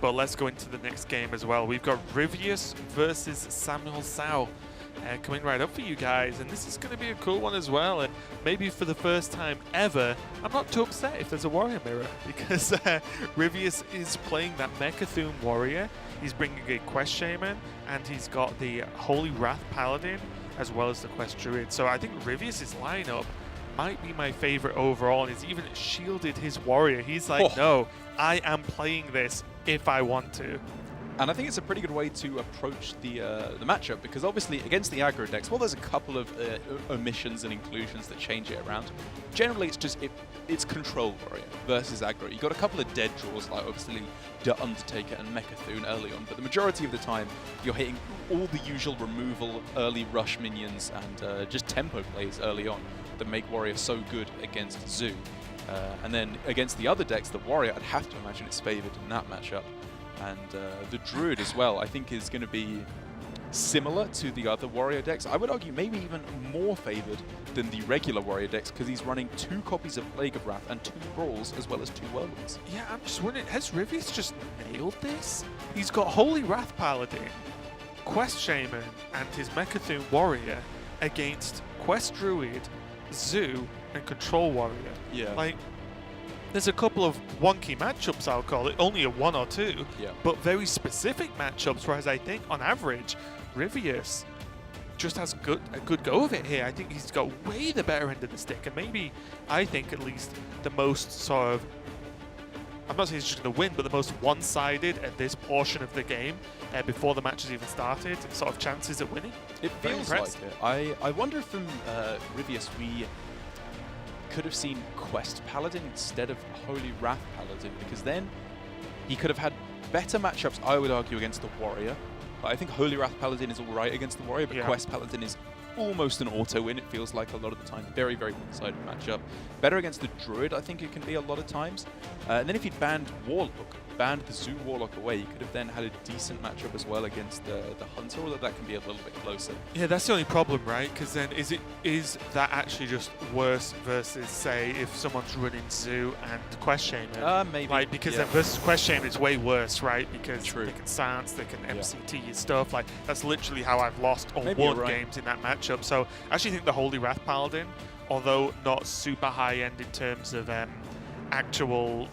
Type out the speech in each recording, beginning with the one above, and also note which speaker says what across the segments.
Speaker 1: but let's go into the next game as well. We've got Ryvius versus SamuelTsao coming right up for you guys, and this is going to be a cool one as well. And maybe for the first time ever, I'm not too upset if there's a warrior mirror, because Ryvius is playing that Mechathune warrior. He's bringing a Quest Shaman, and he's got the Holy Wrath Paladin as well as the Quest Druid. So I think Ryvius' lineup might be my favorite overall, and he's even shielded his warrior. He's like, no, I am playing this if I want to.
Speaker 2: And I think it's a pretty good way to approach the matchup, because obviously against the aggro decks, well, there's a couple of omissions and inclusions that change it around. Generally, it's just it's Control Warrior versus aggro. You got a couple of dead draws, like obviously the Undertaker and Mechathune early on, but the majority of the time you're hitting all the usual removal, early rush minions, and just tempo plays early on that make Warrior so good against Zoo. And then against the other decks, the Warrior, I'd have to imagine it's favored in that matchup. And the Druid as well, I think, is going to be similar to the other Warrior decks. I would argue maybe even more favored than the regular Warrior decks, because he's running 2 copies of Plague of Wrath and 2 Brawls as well as 2 Whirlwinds.
Speaker 1: Yeah, I'm just wondering, has Ryvius just nailed this? He's got Holy Wrath Paladin, Quest Shaman, and his Mechathune warrior against Quest Druid, Zoo, and Control Warrior.
Speaker 2: Yeah.
Speaker 1: Like, there's a couple of wonky matchups, I'll call it, only a 1 or 2, but very specific matchups, whereas I think on average, Ryvius just has a good go of it here. I think he's got way the better end of the stick, and maybe, I think at least, the most sort of, I'm not saying he's just going to win, but the most one-sided at this portion of the game before the match has even started, sort of chances at winning.
Speaker 2: It feels like it. I wonder if from Ryvius we could have seen Quest Paladin instead of Holy Wrath Paladin, because then he could have had better matchups, I would argue, against the Warrior. But I think Holy Wrath Paladin is alright against the Warrior, but Quest Paladin is almost an auto-win, it feels like a lot of the time. Very, very one-sided matchup. Better against the Druid, I think it can be a lot of times. And then if he'd banned Warlock, banned the Zoo Warlock away, you could have then had a decent matchup as well against the Hunter, although that can be a little bit closer.
Speaker 1: Yeah, that's the only problem, right? Because then is that actually just worse versus, say, if someone's running Zoo and Quest Shaman?
Speaker 2: Maybe.
Speaker 1: Like, because then versus Quest Shaman it's way worse, right? Because they can silence, they can MCT your stuff. Like, that's literally how I've lost or won games in that matchup. So I actually think the Holy Wrath Paladin, although not super high end in terms of actual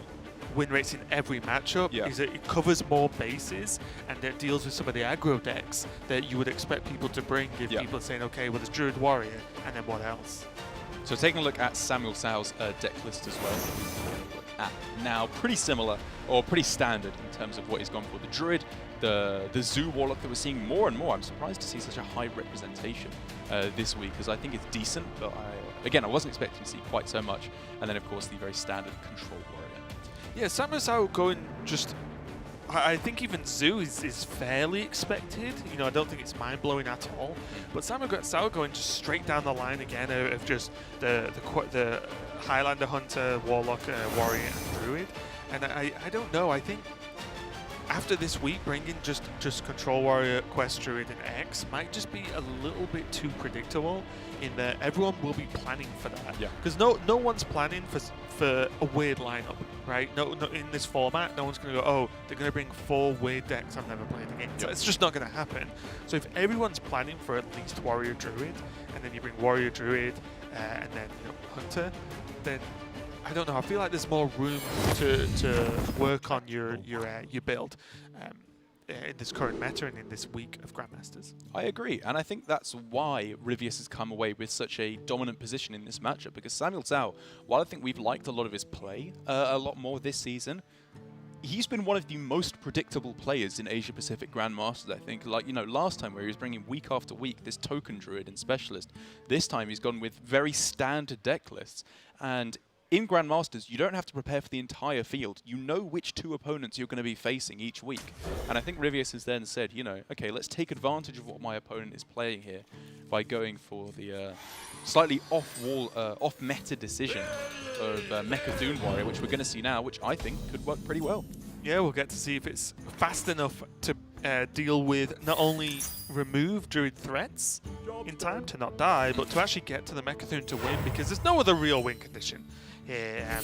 Speaker 1: win rates in every matchup, is that it covers more bases and it deals with some of the aggro decks that you would expect people to bring if people are saying, okay, well, there's Druid Warrior, and then what else?
Speaker 2: So taking a look at SamuelTsao's deck list as well. Now, pretty similar, or pretty standard in terms of what he's gone for. The Druid, the Zoo Warlock that we're seeing more and more. I'm surprised to see such a high representation this week, because I think it's decent, but again, I wasn't expecting to see quite so much. And then, of course, the very standard Control Warrior.
Speaker 1: Yeah, SamuelTsao going just... I think even Zoo is fairly expected. You know, I don't think it's mind-blowing at all. But SamuelTsao going just straight down the line again of just the Highlander, Hunter, Warlock, Warrior, and Druid. And I don't know. I think after this week, bringing just Control Warrior, Quest Druid, and X might just be a little bit too predictable in that everyone will be planning for that. Because no one's planning for a weird lineup, right? No, in this format, no one's going to go, oh, they're going to bring 4 weird decks I've never played against. It's just not going to happen. So if everyone's planning for at least Warrior Druid, and then you bring Warrior Druid, and then Hunter, then I don't know. I feel like there's more room to work on your build in this current meta and in this week of Grandmasters.
Speaker 2: I agree, and I think that's why Ryvius has come away with such a dominant position in this matchup, because SamuelTsao, while I think we've liked a lot of his play a lot more this season, he's been one of the most predictable players in Asia Pacific Grandmasters, I think. Like, you know, last time where he was bringing week after week this token Druid and Specialist, this time he's gone with very standard deck lists, and in Grandmasters, you don't have to prepare for the entire field. You know which 2 opponents you're going to be facing each week. And I think Ryvius has then said, you know, okay, let's take advantage of what my opponent is playing here by going for the slightly off-meta decision of Mechathune Warrior, which we're going to see now, which I think could work pretty well.
Speaker 1: Yeah, we'll get to see if it's fast enough to deal with not only remove Druid threats in time to not die, but to actually get to the Mechathune to win, because there's no other real win condition here.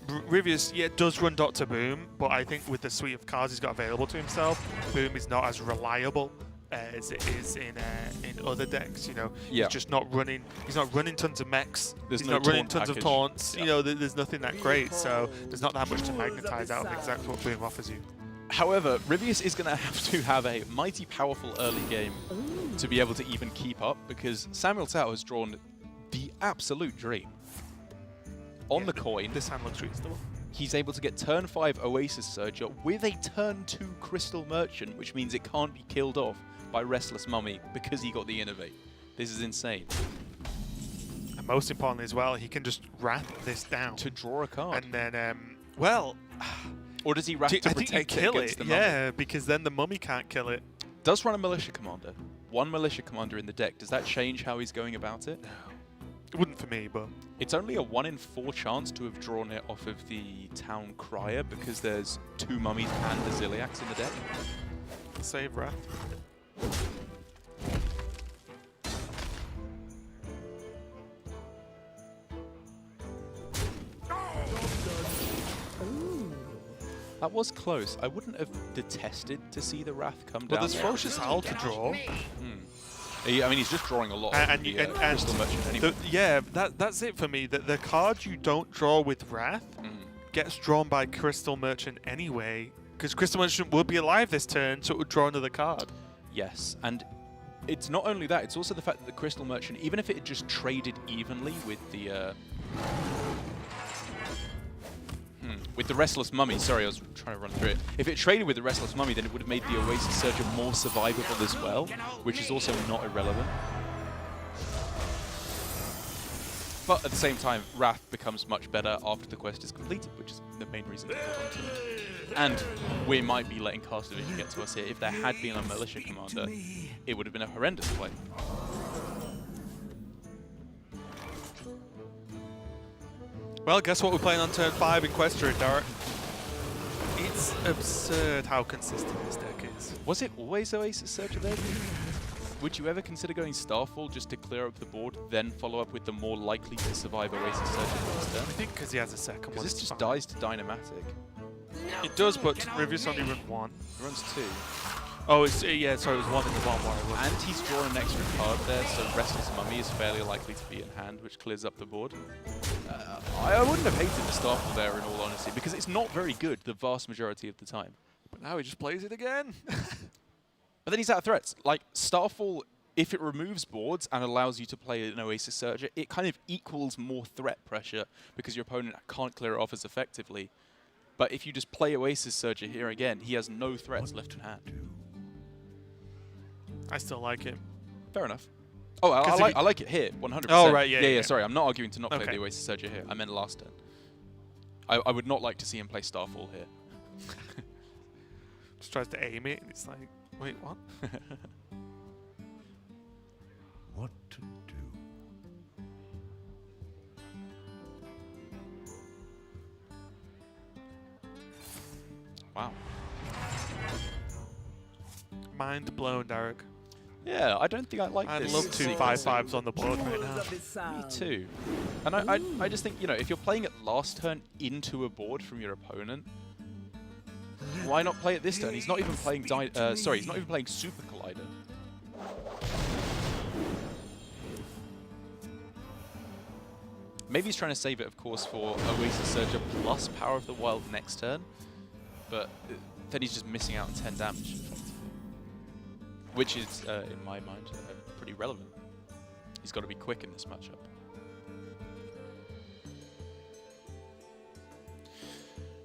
Speaker 1: Ryvius, yeah, does run Dr. Boom, but I think with the suite of cards he's got available to himself, Boom is not as reliable as it is in other decks. You know, he's just not running. He's not running tons of mechs. He's not running tons of taunts. You know, there's nothing that great, so there's not that much to magnetize out of exactly what Boom offers you.
Speaker 2: However, Ryvius is going to have a mighty powerful early game to be able to even keep up, because SamuelTsao has drawn the absolute dream. On the coin,
Speaker 1: this hand looks reasonable.
Speaker 2: He's able to get turn 5 Oasis Surger with a turn 2 Crystal Merchant, which means it can't be killed off by Restless Mummy because he got the Innovate. This is insane.
Speaker 1: And most importantly as well, he can just Wrath this down.
Speaker 2: To draw a card.
Speaker 1: And then, well...
Speaker 2: Or does he Wrath to protect it against the Mummy?
Speaker 1: Yeah, because then the Mummy can't kill it.
Speaker 2: Does run a Militia Commander. One Militia Commander in the deck. Does that change how he's going about it?
Speaker 1: No. It wouldn't for me, but...
Speaker 2: It's only a 1 in 4 chance to have drawn it off of the Town Crier because there's 2 Mummies and a Ziliax in the deck.
Speaker 1: Save Wrath.
Speaker 2: That was close. I wouldn't have detested to see the Wrath come down.
Speaker 1: Well, there's Ferocious Howl to draw.
Speaker 2: I mean, he's just drawing a lot of Crystal Merchant anyway.
Speaker 1: Yeah, that's it for me. The card you don't draw with Wrath gets drawn by Crystal Merchant anyway, because Crystal Merchant will be alive this turn, so it would draw another card.
Speaker 2: Yes, and it's not only that, it's also the fact that the Crystal Merchant, even if it had just traded evenly with the Restless Mummy, sorry, I was trying to run through it. If it traded with the Restless Mummy, then it would have made the Oasis Surger more survivable as well, which is also not irrelevant. But at the same time, Wrath becomes much better after the quest is completed, which is the main reason to hold on to it. And we might be letting Cast Division get to us here. If there had been a Militia Commander, it would have been a horrendous play.
Speaker 1: Well, guess what we're playing on turn 5 in Questry, Derek? It's absurd how consistent this deck is.
Speaker 2: Was it always Oasis Surger there? Would you ever consider going Starfall just to clear up the board, then follow up with the more likely to survive Oasis Surger next turn?
Speaker 1: I think because he has a second one.
Speaker 2: Because this just dies to Dynamatic.
Speaker 1: It does, but Ryvius only runs 1.
Speaker 2: He runs 2.
Speaker 1: Oh, yeah, sorry, it was 1 in the bottom wire.
Speaker 2: And he's drawn an extra card there, so Restless Mummy is fairly likely to be in hand, which clears up the board. I wouldn't have hated the Starfall there, in all honesty, because it's not very good the vast majority of the time.
Speaker 1: But now he just plays it again.
Speaker 2: But then he's out of threats. Like, Starfall, if it removes boards and allows you to play an Oasis Surger, it kind of equals more threat pressure because your opponent can't clear it off as effectively. But if you just play Oasis Surger here again, he has no threats left in hand.
Speaker 1: I still like it.
Speaker 2: Fair enough. Oh, I like it here, 100%.
Speaker 1: Oh, right, yeah.
Speaker 2: Sorry, I'm not arguing to not play the Oasis Surger here. I meant last turn. I would not like to see him play Starfall here.
Speaker 1: Just tries to aim it, and it's like, wait, what?
Speaker 3: What to do?
Speaker 2: Wow.
Speaker 1: Mind blown, Derek.
Speaker 2: Yeah, I don't think I like this.
Speaker 1: I'd love 2 5/5s on the board right now.
Speaker 2: Me too. And I just think, you know, if you're playing it last turn into a board from your opponent, why not play it this turn? He's not even playing he's not even playing Super Collider. Maybe he's trying to save it, of course, for Oasis Surger plus Power of the Wild next turn, but then he's just missing out on 10 damage, effectively. Which is, in my mind, pretty relevant. He's got to be quick in this matchup.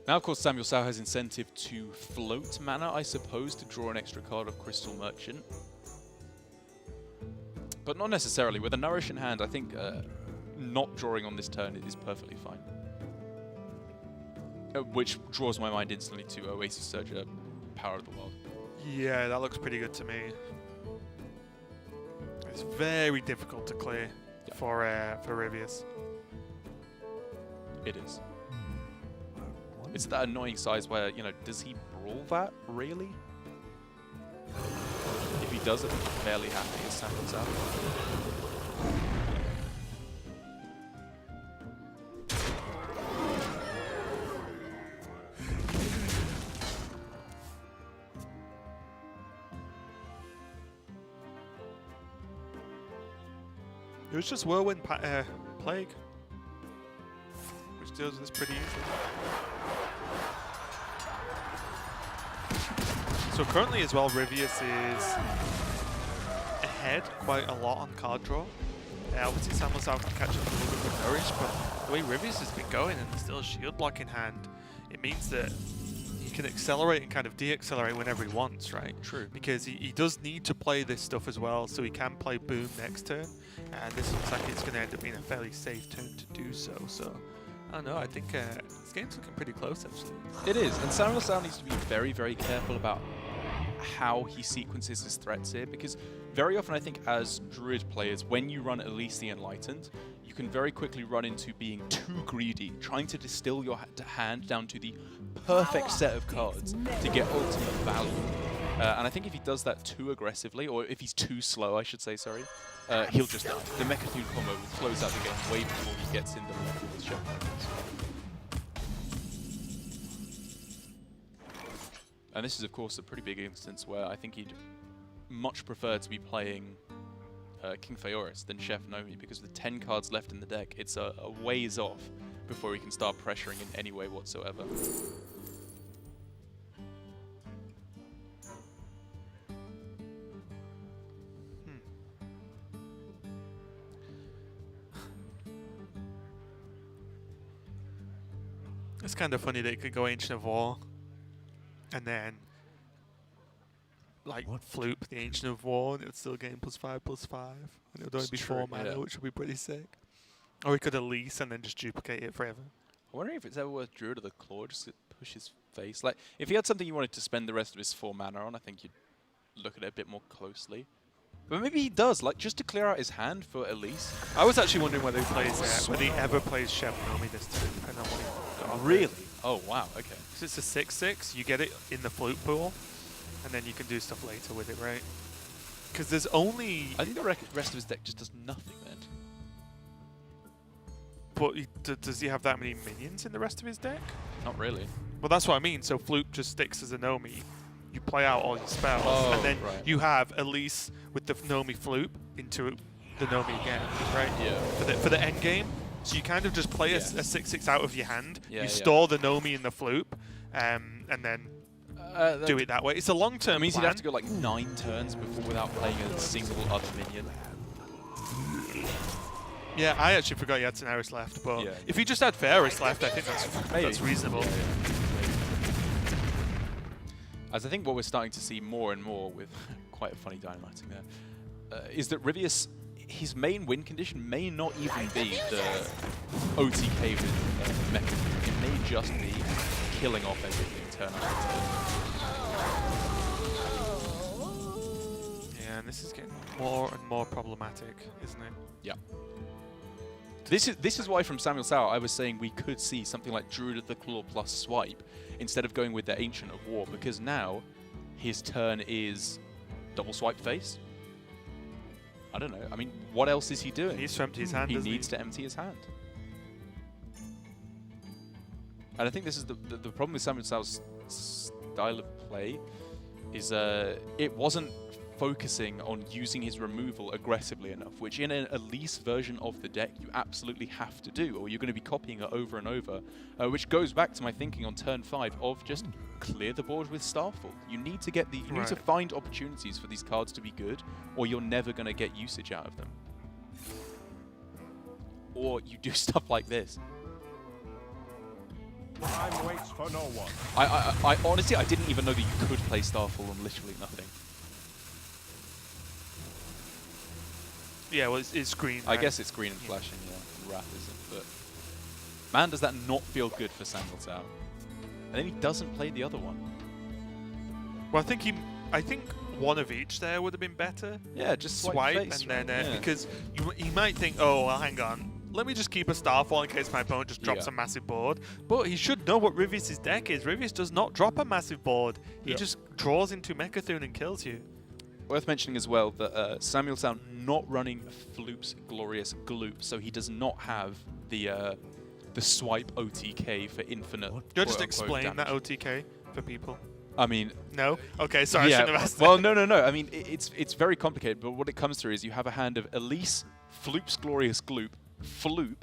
Speaker 2: Now, of course, SamuelTsao has incentive to float mana, I suppose, to draw an extra card of Crystal Merchant. But not necessarily. With a Nourish in hand, I think not drawing on this turn is perfectly fine. Which draws my mind instantly to Oasis Surger, Power of the World.
Speaker 1: Yeah, that looks pretty good to me. It's very difficult to clear for Ryvius.
Speaker 2: It is. It's that annoying size where, you know, does he brawl that, really? If he does it, I'm fairly happy as SamuelTsao.
Speaker 1: It was just Whirlwind Plague, which deals with this pretty easily. So currently as well, Ryvius is ahead quite a lot on card draw. Obviously SamuelTsao can catch up a little bit with Nourish, but the way Ryvius has been going and still a shield block in hand, it means that he can accelerate and kind of de-accelerate whenever he wants, right?
Speaker 2: True.
Speaker 1: Because he does need to play this stuff as well, so he can play Boom next turn, and this looks like it's going to end up being a fairly safe turn to do so. So, I don't know, I think this game's looking pretty close actually.
Speaker 2: It is, and SamuelTsao needs to be very, very careful about how he sequences his threats here, because very often I think as Druid players, when you run Elise the Enlightened, you can very quickly run into being too greedy, trying to distill your hand down to the perfect set of cards to get ultimate value. And I think if he does that too aggressively, or if he's too slow, I should say, sorry, he'll just die. The Mechathune combo will close out the game way before he gets into the level with Chef. And this is, of course, a pretty big instance where I think he'd much prefer to be playing King Phaeorus than Chef Nomi, because with 10 cards left in the deck, it's a ways off before he can start pressuring in any way whatsoever.
Speaker 1: It's kind of funny that it could go Ancient of War, and then like floop the Ancient of War, and it would still gain +5/+5, and it would only be 4 mana, which would be pretty sick. Or he could Elise and then just duplicate it forever.
Speaker 2: I wonder if it's ever worth Druid of the Claw just to push his face. Like, if he had something you wanted to spend the rest of his 4 mana on, I think you'd look at it a bit more closely. But maybe he does, like, just to clear out his hand for Elise.
Speaker 1: I was actually wondering whether he plays whether he ever plays Chef Nomi this turn, depending on what he got.
Speaker 2: Really? Oh, wow, okay.
Speaker 1: Because it's a 6/6, you get it in the flute pool, and then you can do stuff later with it, right? Because there's only...
Speaker 2: I think the rest of his deck just does nothing then.
Speaker 1: But does he have that many minions in the rest of his deck?
Speaker 2: Not really.
Speaker 1: Well, that's what I mean. So Floop just sticks as a Nomi. You play out all your spells, and then you have Elise with the Nomi Floop into the Nomi again, right?
Speaker 2: Yeah.
Speaker 1: For the end game. So you kind of just play a 6/6 out of your hand.
Speaker 2: Yeah,
Speaker 1: you store the Nomi in the Floop, and then do it that way. It's a long-term.
Speaker 2: It means you'd have to go like 9 turns before without playing a single other minion.
Speaker 1: Yeah, I actually forgot you had Daenerys left, but if you just had Phaeorus left, I think that's reasonable.
Speaker 2: As I think what we're starting to see more and more with quite a funny dynamiting there, is that Ryvius, his main win condition may not even be the OTK with Mechathune. It may just be killing off everything turn after turn.
Speaker 1: Yeah, and this is getting more and more problematic, isn't it?
Speaker 2: Yeah. This is why from SamuelTsao I was saying we could see something like Druid of the Claw plus Swipe instead of going with the Ancient of War, because now his turn is double swipe face. I don't know. I mean, what else is he doing?
Speaker 1: He needs to empty his hand.
Speaker 2: He needs to empty his hand. And I think this is the problem with SamuelTsao's style of play is it wasn't focusing on using his removal aggressively enough, which in an Elise version of the deck you absolutely have to do, or you're going to be copying it over and over, which goes back to my thinking on turn 5 of just clear the board with Starfall. You need to get you need to find opportunities for these cards to be good, or you're never going to get usage out of them. Or you do stuff like this.
Speaker 3: Time waits for no one.
Speaker 2: I honestly, I didn't even know that you could play Starfall on literally nothing.
Speaker 1: Yeah, well, it's green.
Speaker 2: I guess it's green and flashing, yeah. Wrath isn't, but man, does that not feel good for SamuelTsao? And then he doesn't play the other one.
Speaker 1: Well, I think one of each there would have been better.
Speaker 2: Yeah, just
Speaker 1: swipe
Speaker 2: face,
Speaker 1: and then because you might think, oh, well, hang on, let me just keep a Starfall in case my opponent just drops a massive board. But he should know what Ryvius' deck is. Ryvius does not drop a massive board. He just draws into Mechathune and kills you.
Speaker 2: Worth mentioning as well that SamuelTsao not running Floop's Glorious Gloop, so he does not have the swipe OTK for infinite.
Speaker 1: You'll just explain that OTK for people.
Speaker 2: I mean,
Speaker 1: no. Okay, sorry. I shouldn't have asked
Speaker 2: well, no. I mean, it's very complicated, but what it comes through is you have a hand of Elise, Floop's Glorious Gloop, Floop.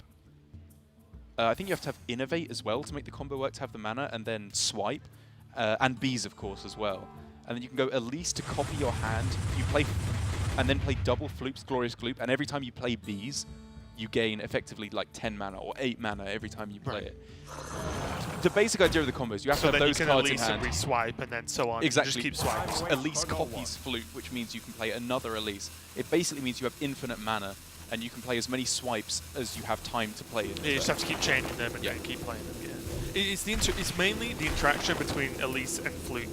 Speaker 2: I think you have to have Innovate as well to make the combo work, to have the mana, and then Swipe, and Bees, of course, as well. And then you can go Elise to copy your hand. You play, and then play double Floop's Glorious Gloop, and every time you play Bees, you gain effectively like 10 mana or 8 mana every time you play it. The basic idea of the combos, you have to have those cards in hand.
Speaker 1: So then you can Elise and re-swipe and then so on.
Speaker 2: Exactly.
Speaker 1: Just keep swiping.
Speaker 2: Elise copies Floop, which means you can play another Elise. It basically means you have infinite mana, and you can play as many swipes as you have time to play.
Speaker 1: You just have to keep changing them and then keep playing them. Yeah. It's mainly the interaction between Elise and Floop.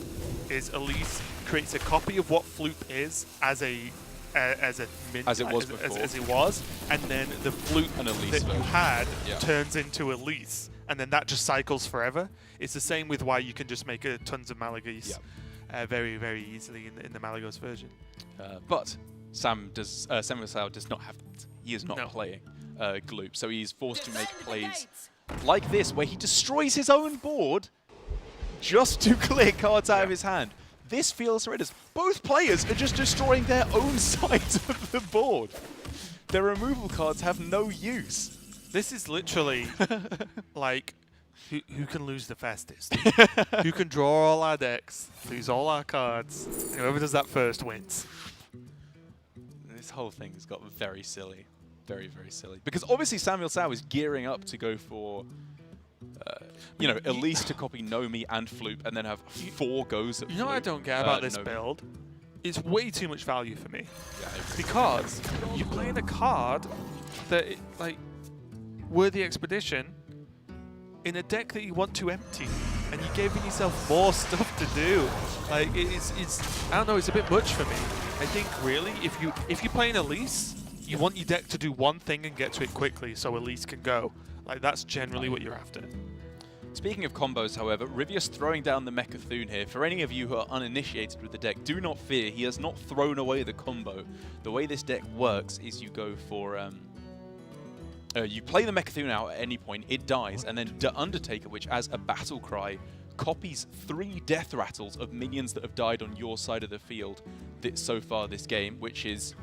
Speaker 1: Is Elise creates a copy of what Floop is as it was, and then the Floop that you had turns into Elise, and then that just cycles forever. It's the same with why you can just make tons of Malagos very, very easily in the Malagos version.
Speaker 2: But SamuelTsao does not have that. He is not playing Gloop, so he's forced to make plays like this, where he destroys his own board just to clear cards out of his hand. This feels horrendous. Both players are just destroying their own sides of the board. Their removal cards have no use.
Speaker 1: This is literally like, who can lose the fastest? Who can draw all our decks, lose all our cards, and whoever does that first wins.
Speaker 2: This whole thing has got very silly. Very, very silly. Because obviously SamuelTsao is gearing up to go for, you know, Elise to copy Nomi and Floop and then have 4 goes at
Speaker 1: You know what I don't get about this build? It's way too much value for me.
Speaker 2: Yeah,
Speaker 1: because you're playing a card that, like, Worthy Expedition in a deck that you want to empty, and you're giving yourself more stuff to do. Like, it's I don't know, it's a bit much for me. I think, really, if you're playing Elise, you want your deck to do one thing and get to it quickly so Elise can go. Like, that's generally what you're after.
Speaker 2: Speaking of combos, however, Ryvius throwing down the Mechathune here. For any of you who are uninitiated with the deck, do not fear. He has not thrown away the combo. The way this deck works is you go for... you play the Mechathune out at any point, it dies, and then the Undertaker, which as a battle cry, copies 3 death rattles of minions that have died on your side of the field so far this game, which is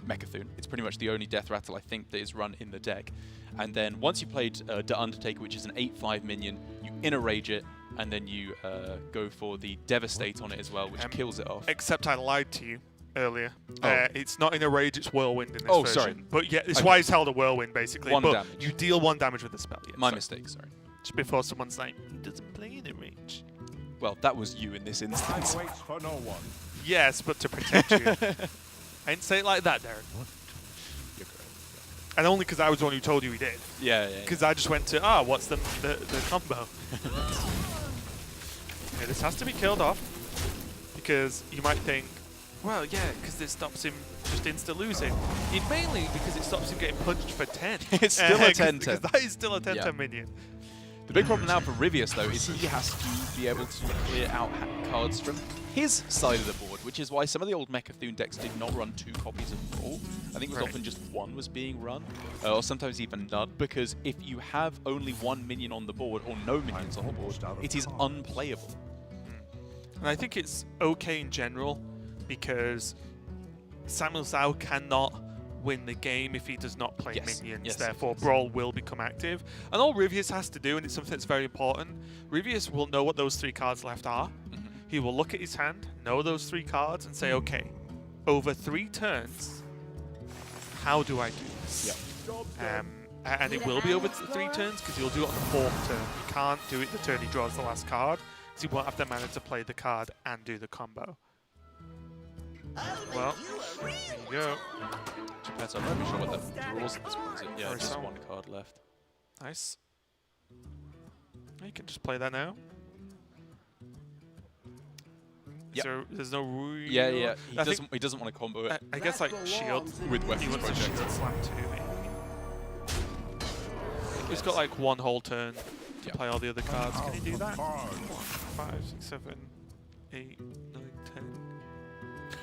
Speaker 2: Mechathune. It's pretty much the only death rattle I think that is run in the deck. And then once you played the Undertaker, which is an 8/5 minion, you inner rage it, and then you go for the Devastate on it as well, which kills it off.
Speaker 1: Except I lied to you earlier. It's not in a rage, it's Whirlwind in this version.
Speaker 2: Sorry.
Speaker 1: But yeah, it's why it's held a Whirlwind, basically.
Speaker 2: 1
Speaker 1: but
Speaker 2: damage.
Speaker 1: you deal 1 damage with the spell. Yeah,
Speaker 2: My mistake, sorry.
Speaker 1: Just before someone's like, he doesn't play in a rage.
Speaker 2: Well, that was you in this instance.
Speaker 3: Time waits for no one.
Speaker 1: Yes, but to protect you. I didn't say it like that, Darren.
Speaker 2: You're correct.
Speaker 1: And only because I was the one who told you he did.
Speaker 2: Yeah.
Speaker 1: Because I just went to, what's the combo? Yeah, this has to be killed off. Because you might think, well, yeah, because this stops him just insta-losing. Mainly because it stops him getting punched for 10.
Speaker 2: It's still a 10-10.
Speaker 1: Because that is still a 10-10 minion.
Speaker 2: The big problem now for Ryvius, though, is he has to be able to clear out cards from his side of the board, which is why some of the old Mechathune decks did not run 2 copies of Brawl. I think it was often just 1 was being run, or sometimes even none, because if you have only 1 minion on the board, or no minions on the board, it is unplayable.
Speaker 1: And I think it's okay in general, because SamuelTsao cannot win the game if he does not play minions. Therefore, Brawl will become active. And all Ryvius has to do, and it's something that's very important, Ryvius will know what those 3 cards left are. He will look at his hand, know those 3 cards, and say, okay, over 3 turns, how do I do this? And it will be over 3 turns, because he'll do it on the 4th turn. He can't do it the turn he draws the last card, because he won't have the mana to play the card and do the combo. Well, there you go.
Speaker 2: Depends, I'm not even sure what the draws at this point is. Yeah,
Speaker 1: Horizon.
Speaker 2: just 1 card left.
Speaker 1: Nice. You can just play that now. There's no real...
Speaker 2: Yeah. He doesn't want to combo it.
Speaker 1: I guess like shield
Speaker 2: with
Speaker 1: he
Speaker 2: weapons
Speaker 1: wants to
Speaker 2: project.
Speaker 1: shield slam too, maybe. He's got like 1 whole turn to play all the other cards. Can he do that? 5, 6, 7, 8, 9,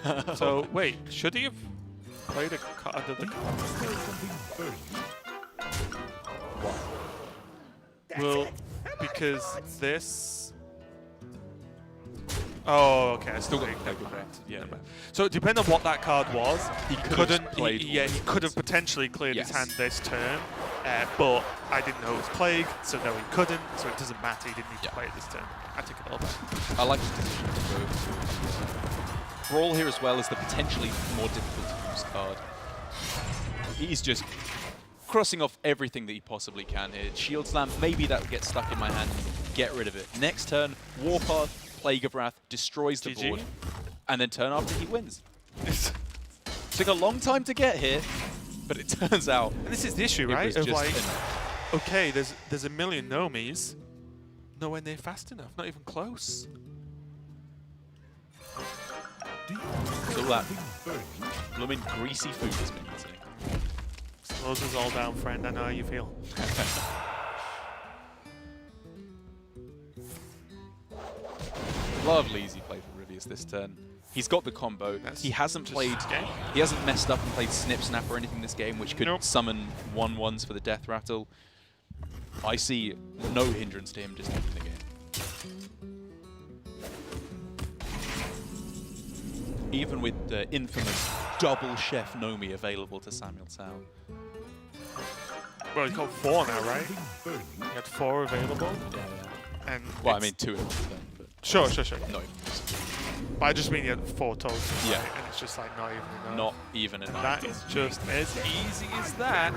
Speaker 1: 10. So wait, should he have played a card under the card? Well, because this Oh, okay. I
Speaker 2: Still
Speaker 1: still
Speaker 2: got
Speaker 1: got
Speaker 2: the Plague of Wrath. Yeah.
Speaker 1: So depending on what that card was, he couldn't.
Speaker 2: played
Speaker 1: He could have potentially cleared his hand this turn, but I didn't know it was Plague, so no, he couldn't. So it doesn't matter. He didn't need to play it this turn. I take it all back.
Speaker 2: I like the decision to go Brawl here as well as the potentially more difficult to use card. He's just crossing off everything that he possibly can here. Shield Slam, maybe that would get stuck in my hand. Get rid of it. Next turn, Warpath, Plague of Wrath, destroys the board. And then turn after he wins. Took a long time to get here, but it turns out.
Speaker 1: And this is the issue, right? Of like, okay, there's a million Nomis, nowhere near fast enough, not even close.
Speaker 2: So that blooming greasy food has been eating.
Speaker 1: Slows us all down, friend. I know how you feel.
Speaker 2: Lovely easy play for Ryvius this turn. He's got the combo. He hasn't played. He hasn't messed up and played Snip Snap or anything this game, which could summon 1/1s for the Death Rattle. I see no hindrance to him just taking the game. Even with the infamous double Chef Nomi available to SamuelTsao.
Speaker 1: Well, he's got 4 now, right? He had 4 available.
Speaker 2: Yeah.
Speaker 1: And
Speaker 2: well, I mean 2 in one then, but
Speaker 1: Sure.
Speaker 2: not even.
Speaker 1: But I just mean he had 4 total.
Speaker 2: Yeah.
Speaker 1: Right? And it's just like not even enough.
Speaker 2: Not even enough.
Speaker 1: That is just as easy as that.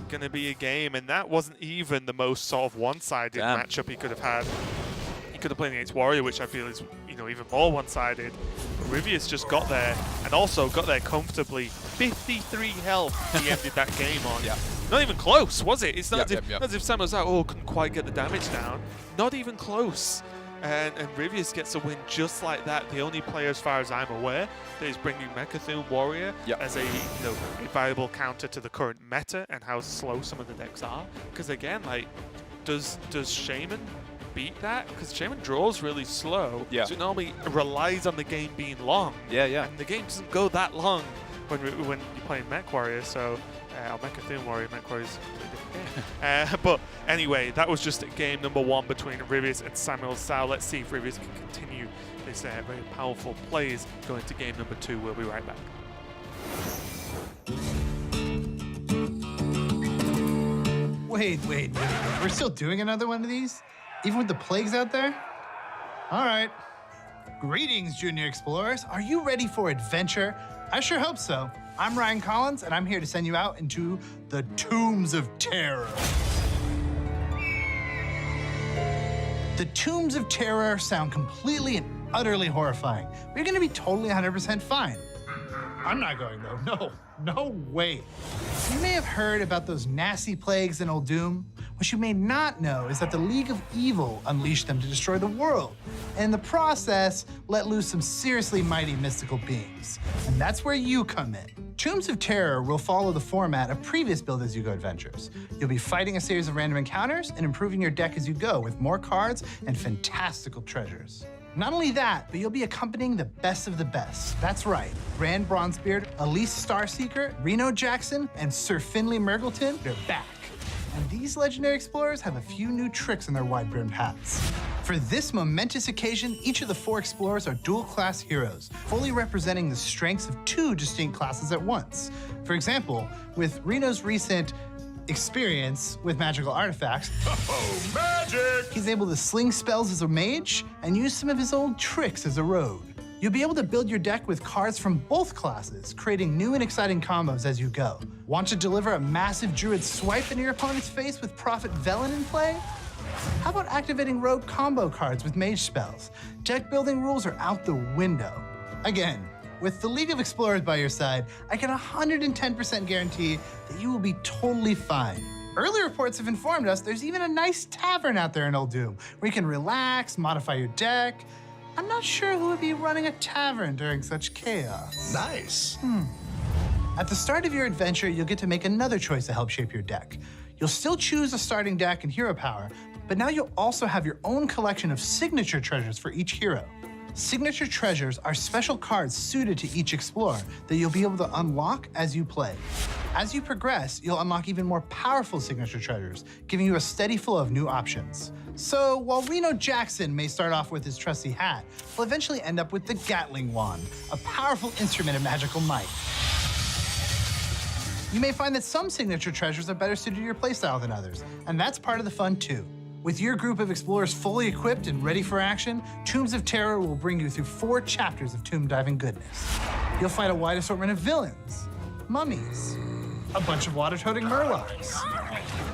Speaker 1: Going to be a game, and that wasn't even the most sort of one-sided matchup he could have had. He could have played against Warrior, which I feel is, you know, even more one-sided. Ryvius just got there, and also got there comfortably. 53 health he ended that game on.
Speaker 2: Yeah.
Speaker 1: Not even close, was it? It's not
Speaker 2: Yep,
Speaker 1: as if SamuelTsao couldn't quite get the damage down. Not even close. And Ryvius gets a win just like that. The only player, as far as I'm aware, that is bringing Mechathune Warrior as a, a viable counter to the current meta and how slow some of the decks are. Because again, like, does Shaman beat that? Because Shaman draws really slow, so it normally relies on the game being long. And the game doesn't go that long when you're playing Mech Warrior. So, or Mechathune Warrior. Mech Warrior's a different game. But anyway, that was just game number 1 between Ryvius and SamuelTsao. Let's see if Ryvius can continue this very powerful plays going to game number 2. We'll be right back.
Speaker 4: Wait. We're still doing another one of these? Even with the plagues out there? All right. Greetings, Junior Explorers. Are you ready for adventure? I sure hope so. I'm Ryan Collins, and I'm here to send you out into the Tombs of Terror. The Tombs of Terror sound completely and utterly horrifying, but you're gonna be totally 100% fine. I'm not going though, no way. You may have heard about those nasty plagues in Old Doom. What you may not know is that the League of Evil unleashed them to destroy the world, and in the process, let loose some seriously mighty mystical beings. And that's where you come in. Tombs of Terror will follow the format of previous Build As You Go adventures. You'll be fighting a series of random encounters and improving your deck as you go with more cards and fantastical treasures. Not only that, but you'll be accompanying the best of the best. That's right, Rand Bronzebeard, Elise Starseeker, Reno Jackson, and Sir Finley Mergleton, they're back. And these legendary explorers have a few new tricks in their wide-brimmed hats. For this momentous occasion, each of the 4 explorers are dual-class heroes, fully representing the strengths of 2 distinct classes at once. For example, with Reno's recent experience with magical artifacts,
Speaker 3: Magic!
Speaker 4: he's able to sling spells as a mage and use some of his old tricks as a rogue. You'll be able to build your deck with cards from both classes, creating new and exciting combos as you go. Want to deliver a massive druid swipe in your opponent's face with Prophet Velen in play? How about activating rogue combo cards with mage spells? Deck building rules are out the window. Again, with the League of Explorers by your side, I can 110% guarantee that you will be totally fine. Early reports have informed us there's even a nice tavern out there in Old Doom where you can relax, modify your deck. I'm not sure who would be running a tavern during such chaos.
Speaker 3: Nice.
Speaker 4: At the start of your adventure, you'll get to make another choice to help shape your deck. You'll still choose a starting deck and hero power, but now you'll also have your own collection of signature treasures for each hero. Signature treasures are special cards suited to each explorer that you'll be able to unlock as you play. As you progress, you'll unlock even more powerful signature treasures, giving you a steady flow of new options. So while Reno Jackson may start off with his trusty hat, he'll eventually end up with the Gatling Wand, a powerful instrument of magical might. You may find that some signature treasures are better suited to your playstyle than others, and that's part of the fun too. With your group of explorers fully equipped and ready for action, Tombs of Terror will bring you through 4 chapters of tomb diving goodness. You'll fight a wide assortment of villains, mummies, a bunch of water-toting murlocs.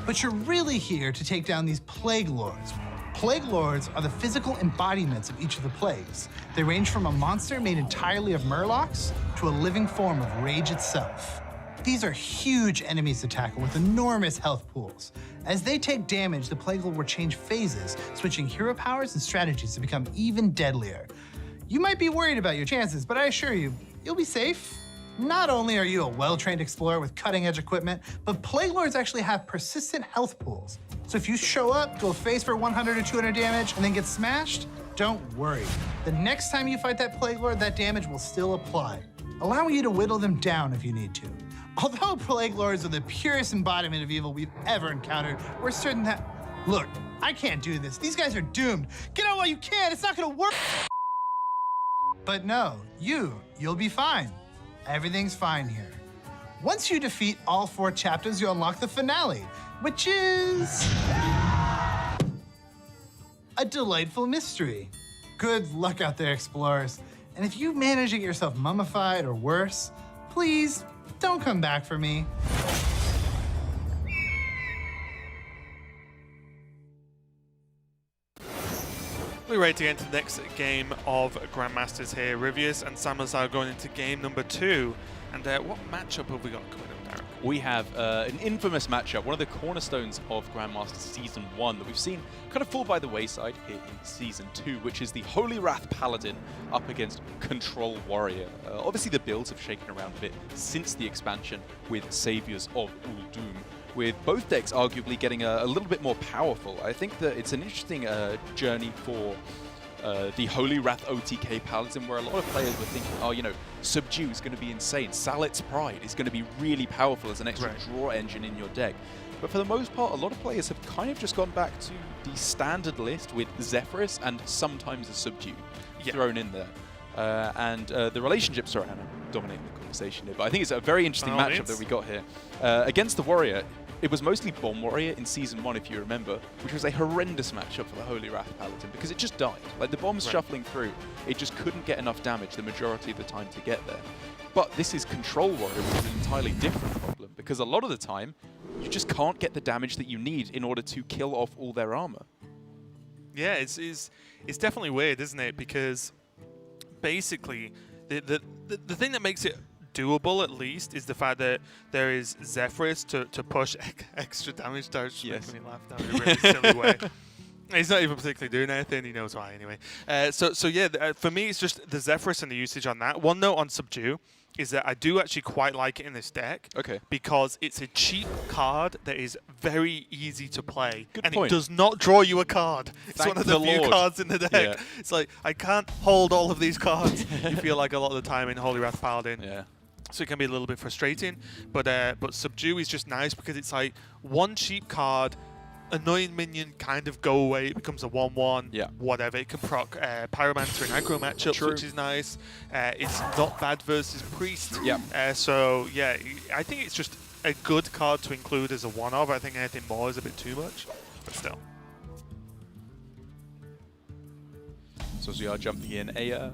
Speaker 4: But you're really here to take down these Plague Lords. Plague Lords are the physical embodiments of each of the plagues. They range from a monster made entirely of murlocs to a living form of rage itself. These are huge enemies to tackle with enormous health pools. As they take damage, the Plague Lord will change phases, switching hero powers and strategies to become even deadlier. You might be worried about your chances, but I assure you, you'll be safe. Not only are you a well-trained explorer with cutting-edge equipment, but Plague Lords actually have persistent health pools. So if you show up, go face for 100 or 200 damage, and then get smashed, don't worry. The next time you fight that Plague Lord, that damage will still apply, allowing you to whittle them down if you need to. Although Plague Lords are the purest embodiment of evil we've ever encountered, we're certain that... Look, I can't do this. These guys are doomed. Get out while you can. It's not gonna work. But no, you'll be fine. Everything's fine here. Once you defeat all 4 chapters, you'll unlock the finale, which is... a delightful mystery. Good luck out there, explorers. And if you manage to get yourself mummified or worse, please don't come back for me.
Speaker 1: We're ready to get into the next game of Grandmasters here. Ryvius and SamuelTsao going into game number 2. And what matchup have we got coming up, Derek?
Speaker 2: We have an infamous matchup, one of the cornerstones of Grandmasters Season 1 that we've seen kind of fall by the wayside here in Season 2, which is the Holy Wrath Paladin up against Control Warrior. Obviously, the builds have shaken around a bit since the expansion with Saviors of Uldum, with both decks arguably getting a little bit more powerful. I think that it's an interesting journey for the Holy Wrath OTK Paladin, where a lot of players were thinking, oh, you know, Subdue is going to be insane. Salet's Pride is going to be really powerful as an extra draw engine in your deck. But for the most part, a lot of players have kind of just gone back to the standard list with Zephyrus and sometimes a Subdue thrown in there. And the relationships around them dominating the conversation here. But I think it's a very interesting matchup that we got here. Against the Warrior, it was mostly Bomb Warrior in Season 1, if you remember, which was a horrendous matchup for the Holy Wrath Paladin because it just died. Like, the bombs shuffling through, it just couldn't get enough damage the majority of the time to get there. But this is Control Warrior, which is an entirely different problem because a lot of the time, you just can't get the damage that you need in order to kill off all their armor.
Speaker 1: Yeah, it's definitely weird, isn't it? Because basically, the thing that makes it doable, at least, is the fact that there is Zephyrus to push extra damage. Darsh making me laugh down in a really silly way. He's not even particularly doing anything. He knows why anyway. So yeah, for me, it's just the Zephyrus and the usage on that. One note on Subdue is that I do actually quite like it in this deck.
Speaker 2: Okay.
Speaker 1: Because it's a cheap card that is very easy to play.
Speaker 2: Good
Speaker 1: and
Speaker 2: point.
Speaker 1: It does not draw you a card. It's
Speaker 2: Thank
Speaker 1: one of the few
Speaker 2: Lord.
Speaker 1: cards in the deck.
Speaker 2: Yeah.
Speaker 1: It's like, I can't hold all of these cards. You feel like a lot of the time in Holy Wrath Paladin.
Speaker 2: Yeah.
Speaker 1: So it can be a little bit frustrating, but Subdue is just nice because it's like one cheap card, annoying minion kind of go away, it becomes a 1/1, whatever. It can proc Pyromancer and aggro matchups, which is nice. It's not bad versus Priest. So yeah, I think it's just a good card to include as a one-of. I think anything more is a bit too much, but still.
Speaker 2: So as we are jumping in,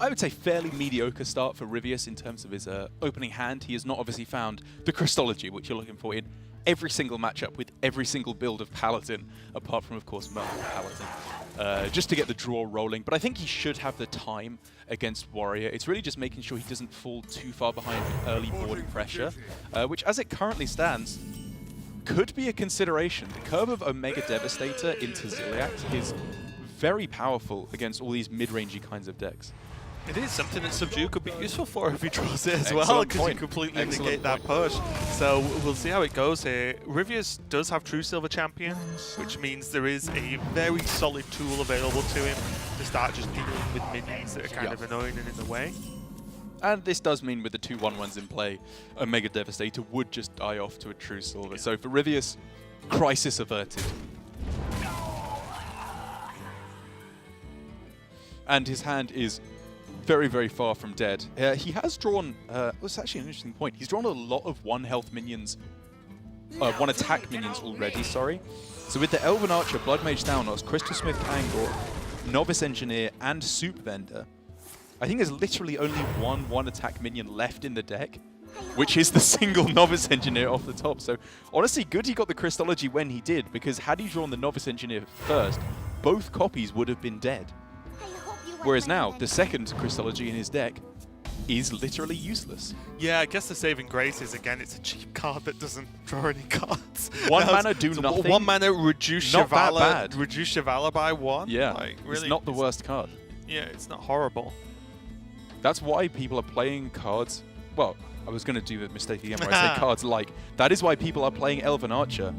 Speaker 2: I would say fairly mediocre start for Ryvius in terms of his opening hand. He has not obviously found the Christology, which you're looking for in every single matchup with every single build of Paladin, apart from, of course, Merlin Paladin, just to get the draw rolling. But I think he should have the time against Warrior. It's really just making sure he doesn't fall too far behind early board pressure, which, as it currently stands, could be a consideration. The curve of Omega Devastator into Ziliax is very powerful against all these mid-rangey kinds of decks.
Speaker 1: It is something that Subdue could be useful for if he draws it as well, because you completely negate that push. So we'll see how it goes here. Ryvius does have True Silver Champion, which means there is a very solid tool available to him to start just dealing with minions that are kind of annoying and in the way.
Speaker 2: And this does mean with the 2/1/1s in play, a Mega Devastator would just die off to a true silver. So for Ryvius, crisis averted. And his hand is very, very far from dead. He has drawn, it's actually an interesting point, he's drawn a lot of 1 health minions, 1 attack minions already, sorry. So with the Elven Archer, Blood Mage Thalnos, Crystal Smith Kangor, Novice Engineer, and Soup Vendor, I think there's literally only one attack minion left in the deck, which is the single Novice Engineer off the top. So honestly, good he got the Christology when he did, because had he drawn the Novice Engineer first, both copies would have been dead. Whereas now, the second Christology in his deck is literally useless.
Speaker 1: Yeah, I guess the saving grace is, again, it's a cheap card that doesn't draw any cards.
Speaker 2: 1 mana do nothing.
Speaker 1: 1 mana reduce
Speaker 2: Not that
Speaker 1: Shivala,
Speaker 2: bad.
Speaker 1: reduce Shivala by 1.
Speaker 2: Yeah,
Speaker 1: like, really,
Speaker 2: it's not the worst card.
Speaker 1: Yeah, it's not horrible.
Speaker 2: That's why people are playing cards. Well, I was going to do the mistake again where I say cards like. That is why people are playing Elven Archer.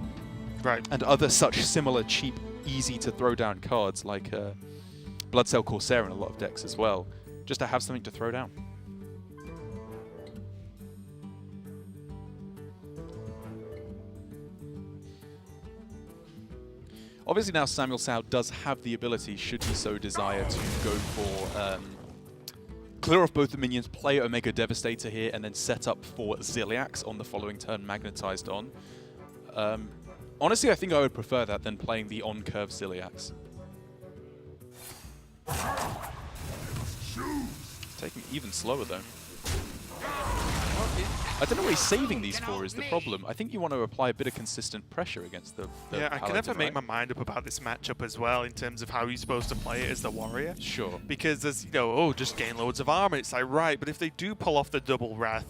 Speaker 1: Right.
Speaker 2: And other such similar cheap, easy to throw down cards like Bloodcell Corsair in a lot of decks as well. Just to have something to throw down. Obviously now SamuelTsao does have the ability, should he so desire, to go for clear off both the minions, play Omega Devastator here, and then set up for Ziliax on the following turn, magnetized on. Honestly, I think I would prefer that than playing the on-curve Ziliax. It's taking even slower though. I don't know what he's saving these for is the problem. I think you want to apply a bit of consistent pressure against the
Speaker 1: yeah, I can never
Speaker 2: Paladin,
Speaker 1: make
Speaker 2: right?
Speaker 1: my mind up about this matchup as well in terms of how you're supposed to play it as the warrior.
Speaker 2: Sure.
Speaker 1: Because there's, you know, oh, just gain loads of armor. It's like, right, but if they do pull off the double wrath,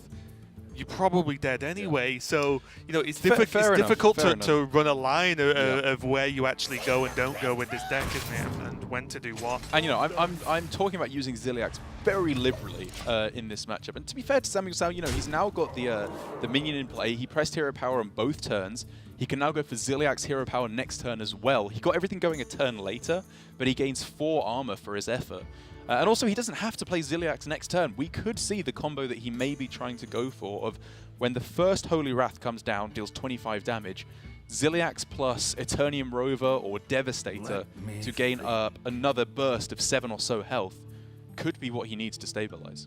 Speaker 1: you're probably dead anyway. So, you know, it's, difficult to run a line of where you actually go and don't go with this deck, isn't it? And when to do what.
Speaker 2: And, you know, I'm talking about using Ziliax very liberally in this matchup. And to be fair to SamuelTsao, you know, he's now got the minion in play. He pressed hero power on both turns. He can now go for Ziliax hero power next turn as well. He got everything going a turn later, but he gains 4 armor for his effort. And also, he doesn't have to play Ziliax next turn. We could see the combo that he may be trying to go for of when the first Holy Wrath comes down, deals 25 damage, Ziliax plus Eternium Rover or Devastator to gain up another burst of 7 or so health could be what he needs to stabilize.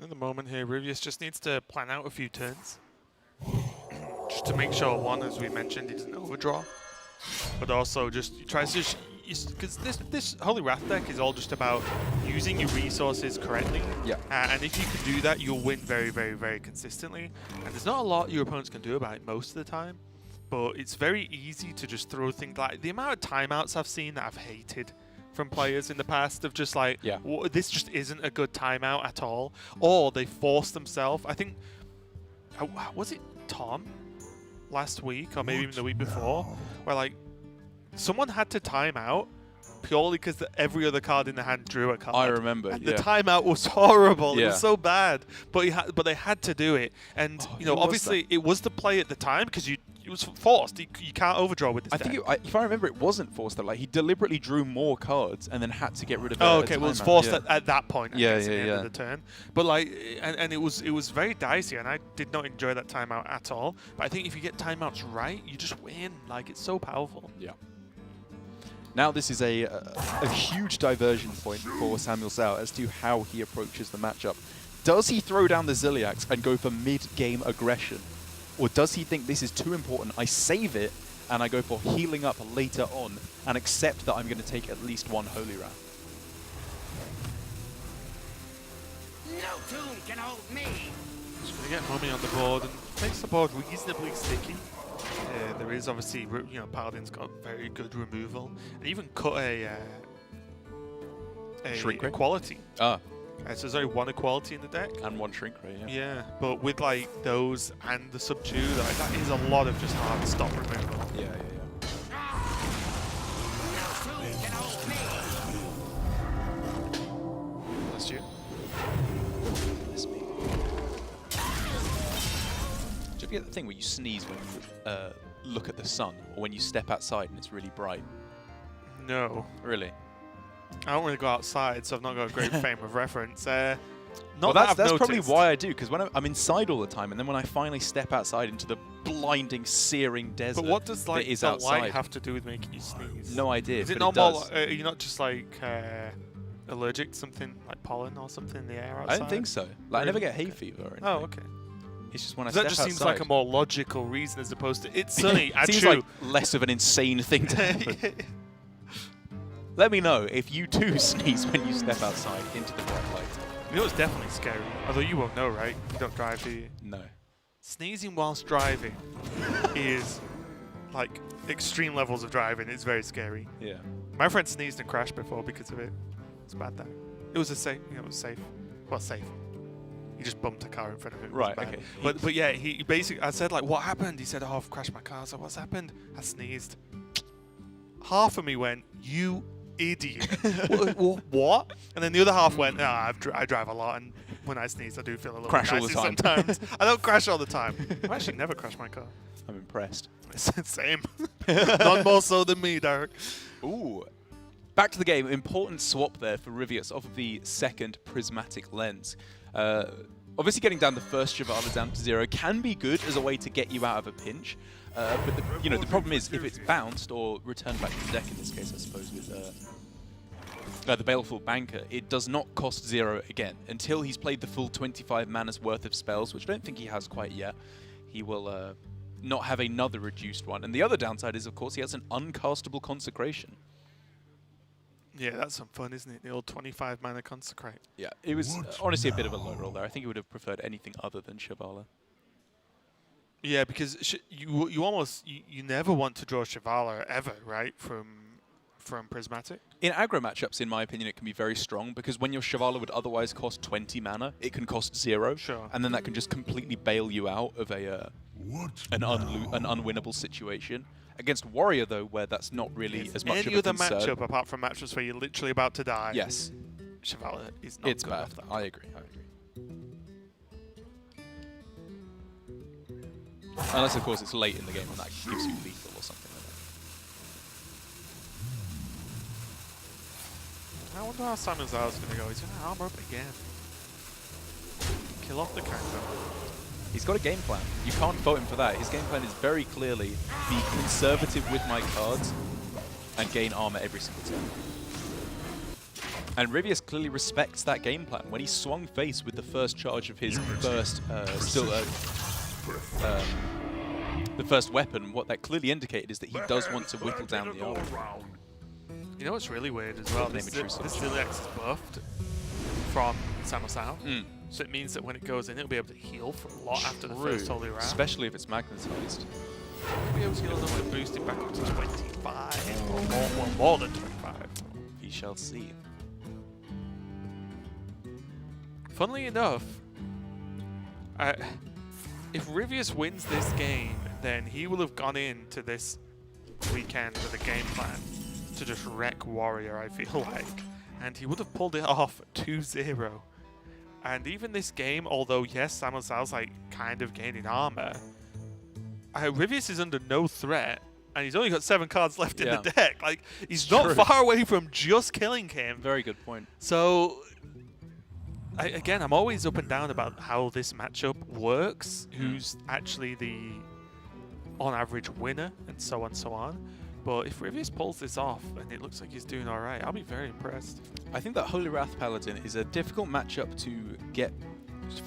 Speaker 1: At the moment here, Ryvius just needs to plan out a few turns. Just to make sure, one, as we mentioned, he doesn't overdraw. But also just he tries to... Because this Holy Wrath deck is all just about using your resources correctly.
Speaker 2: Yeah.
Speaker 1: And if you can do that, you'll win very, very, very consistently. And there's not a lot your opponents can do about it most of the time. But it's very easy to just throw things like... The amount of timeouts I've seen that I've hated from players in the past of just like, this just isn't a good timeout at all. Or they force themselves. I think... Was it Tom last week or maybe even the week before where like someone had to time out purely because every other card in the hand drew a card.
Speaker 2: I remember.
Speaker 1: And the timeout was horrible. It was so bad, but they had to do it. And you know, obviously it was the play at the time because it was forced. You can't overdraw with this.
Speaker 2: I think if I remember, it wasn't forced though. Like he deliberately drew more cards and then had to get rid of it.
Speaker 1: Oh, okay. Well, it was forced at that point. I guess, at the end of the turn. But like, and it was very dicey, and I did not enjoy that timeout at all. But I think if you get timeouts right, you just win. Like it's so powerful.
Speaker 2: Yeah. Now this is a huge diversion point for SamuelTsao as to how he approaches the matchup. Does he throw down the Ziliax and go for mid-game aggression? Or does he think this is too important, I save it, and I go for healing up later on, and accept that I'm going to take at least 1 Holy Wrath?
Speaker 3: No tomb can hold me.
Speaker 1: Just going to get Mummy on the board and makes the board reasonably sticky. There is obviously, you know, Paladin's got very good removal, and even cut a
Speaker 2: Shrink rate?
Speaker 1: equality.
Speaker 2: Ah.
Speaker 1: So there's only 1 equality in the deck.
Speaker 2: And 1 shrink rate, yeah.
Speaker 1: Yeah, but with like those and the subdue, like, that is a lot of just hard stop removal.
Speaker 2: Yeah.
Speaker 3: No tomb can hold me.
Speaker 1: That's you.
Speaker 2: ever get the thing where you sneeze when you look at the sun, or when you step outside and it's really bright?
Speaker 1: No.
Speaker 2: Really?
Speaker 1: I don't really go outside, so I've not got a great frame of reference.
Speaker 2: Well, that's probably why I do, because when I'm inside all the time, and then when I finally step outside into the blinding, searing desert,
Speaker 1: But what does like
Speaker 2: that is
Speaker 1: the
Speaker 2: outside,
Speaker 1: light have to do with making you sneeze?
Speaker 2: No idea.
Speaker 1: Is it
Speaker 2: but
Speaker 1: normal?
Speaker 2: It does.
Speaker 1: Are you not just like allergic to something like pollen or something in the air outside?
Speaker 2: I don't think so. Like, I never get hay
Speaker 1: Okay.
Speaker 2: fever or anything.
Speaker 1: Oh, okay.
Speaker 2: It's just when I
Speaker 1: That
Speaker 2: step
Speaker 1: just
Speaker 2: outside.
Speaker 1: seems like a more logical reason as opposed to it's sunny. I
Speaker 2: Seems
Speaker 1: chew.
Speaker 2: like less of an insane thing to happen. Let me know if you too sneeze when you step outside into the bright light.
Speaker 1: You know it's definitely scary. Although you won't know, right? You don't drive, do you?
Speaker 2: No.
Speaker 1: Sneezing whilst driving is like extreme levels of driving. It's very scary.
Speaker 2: Yeah.
Speaker 1: My friend sneezed and crashed before because of it. It's bad though. It was a safe. It was safe. Well, safe. He just bumped a car in front of him. It was
Speaker 2: Right,
Speaker 1: bad.
Speaker 2: okay.
Speaker 1: But yeah, he basically. I said like, what happened? He said, oh, I've crashed my car. I said, what's happened? I sneezed. Half of me went, you idiot. What? And then the other half went, I drive a lot, and when I sneeze, I do feel a little
Speaker 2: Crash all the
Speaker 1: gassy
Speaker 2: time.
Speaker 1: sometimes. I don't crash all the time. I actually never crash my car.
Speaker 2: I'm impressed.
Speaker 1: Same. None more so than me, Derek.
Speaker 2: Ooh. Back to the game. Important swap there for Ryvius off of the second prismatic lens. Obviously, getting down the first Shivala down to 0 can be good as a way to get you out of a pinch. But the problem is if it's bounced or returned back to the deck in this case, I suppose, with the Baleful Banker, it does not cost 0 again. Until he's played the full 25 mana's worth of spells, which I don't think he has quite yet, he will not have another reduced one. And the other downside is, of course, he has an uncastable Consecration.
Speaker 1: Yeah, that's some fun, isn't it? The old 25 mana Consecrate.
Speaker 2: Yeah, it was honestly a bit of a low roll there. I think he would have preferred anything other than Shivala.
Speaker 1: Yeah, because you almost you never want to draw Shivala ever, right? From Prismatic.
Speaker 2: In aggro matchups, in my opinion, it can be very strong because when your Shivala would otherwise cost 20 mana, it can cost 0.
Speaker 1: Sure.
Speaker 2: And then that can just completely bail you out of an unwinnable situation. Against Warrior, though, where that's not really as much of
Speaker 1: Any
Speaker 2: a
Speaker 1: other
Speaker 2: concern.
Speaker 1: matchup apart from matchups where you're literally about to die?
Speaker 2: Yes.
Speaker 1: Shivala is not
Speaker 2: It's
Speaker 1: good
Speaker 2: bad.
Speaker 1: off that.
Speaker 2: I agree. Unless, of course, it's late in the game and that gives you lethal or something like that.
Speaker 1: I wonder how SamuelTsao is going to go. He's going to armor up again. Kill off the counter.
Speaker 2: He's got a game plan. You can't fault him for that. His game plan is very clearly be conservative with my cards and gain armor every single turn. And Ryvius clearly respects that game plan. When he swung face with the first charge of his first, the first weapon, what that clearly indicated is that he does want to whittle down the armor.
Speaker 1: You know what's really weird as well? This Ziliax is buffed from SamuelTsao. So it means that when it goes in, it'll be able to heal for a lot after the first holy round.
Speaker 2: Especially if it's magnetized.
Speaker 1: It'll be able to heal enough to boost it back up to 25 or more than 25.
Speaker 2: We shall see.
Speaker 1: Funnily enough, if Ryvius wins this game, then he will have gone into this weekend with a game plan to just wreck Warrior, I feel like. And he would have pulled it off 2-0. And even this game, although yes, SamuelTsao's like kind of gaining armor, Ryvius is under no threat, and he's only got 7 cards left in the deck. Like, he's not far away from just killing him.
Speaker 2: Very good point.
Speaker 1: So, again, I'm always up and down about how this matchup works, who's actually the on average winner, and so on and so on. But if Ryvius pulls this off, and it looks like he's doing alright, I'll be very impressed.
Speaker 2: I think that Holy Wrath Paladin is a difficult matchup to get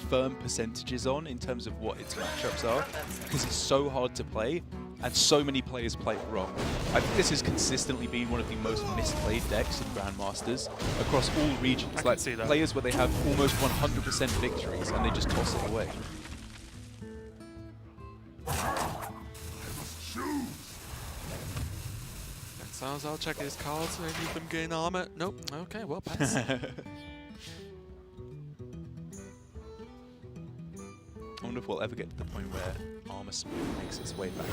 Speaker 2: firm percentages on in terms of what its matchups are, because it's so hard to play, and so many players play it wrong. I think this has consistently been one of the most misplayed decks in Grandmasters across all regions.
Speaker 1: I can see that.
Speaker 2: Players where they have almost 100% victories, and they just toss it away.
Speaker 1: Sounds I'll check his cards, maybe them gain armor. Nope. Okay, well, pass.
Speaker 2: I wonder if we'll ever get to the point where Armor Smith makes its way back.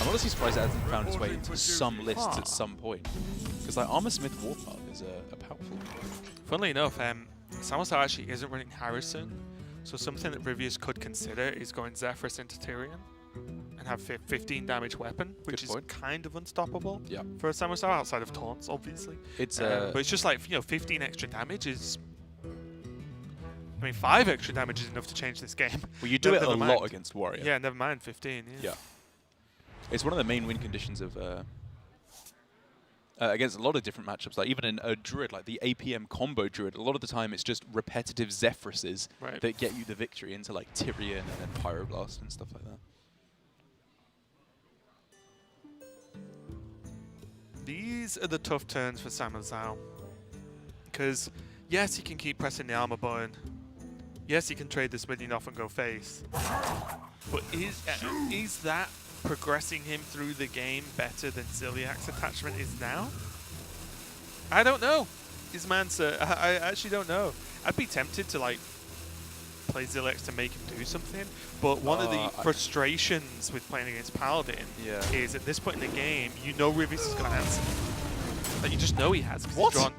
Speaker 2: I'm honestly surprised it hasn't found its way into some lists at some point. Because like Armor Smith Warpath is a powerful one.
Speaker 1: Funnily enough, SamuelTsao actually isn't running Harrison, So something that Ryvius could consider is going Zephyrus into Tyrion and have 15 damage weapon, which
Speaker 2: Good
Speaker 1: is
Speaker 2: point.
Speaker 1: kind of unstoppable
Speaker 2: Yeah.
Speaker 1: for a SamuelTsao outside of taunts, obviously.
Speaker 2: It's
Speaker 1: but it's just like, 15 extra damage is... I mean, 5 extra damage is enough to change this game.
Speaker 2: well, you do it a
Speaker 1: Never
Speaker 2: lot
Speaker 1: mind.
Speaker 2: against Warrior.
Speaker 1: Yeah, never mind 15.
Speaker 2: Yeah. It's one of the main win conditions of against a lot of different matchups. Like even in a Druid, like the APM combo Druid, a lot of the time it's just repetitive Zephyruses
Speaker 1: Right.
Speaker 2: that get you the victory into like Tyrion and then Pyroblast and stuff like that.
Speaker 1: These are the tough turns for SamuelTsao. Because, yes, he can keep pressing the armor button. Yes, he can trade this minion off and go face. But is that progressing him through the game better than Ziliak's attachment is now? I don't know. Is my answer. I actually don't know. I'd be tempted to like play Ziliak to make him do something, but one of the frustrations with playing against Paladin is at this point in the game, you know Ryvius is going to answer. Like, you just know he has. 'Cause he's
Speaker 2: What?
Speaker 1: drawn.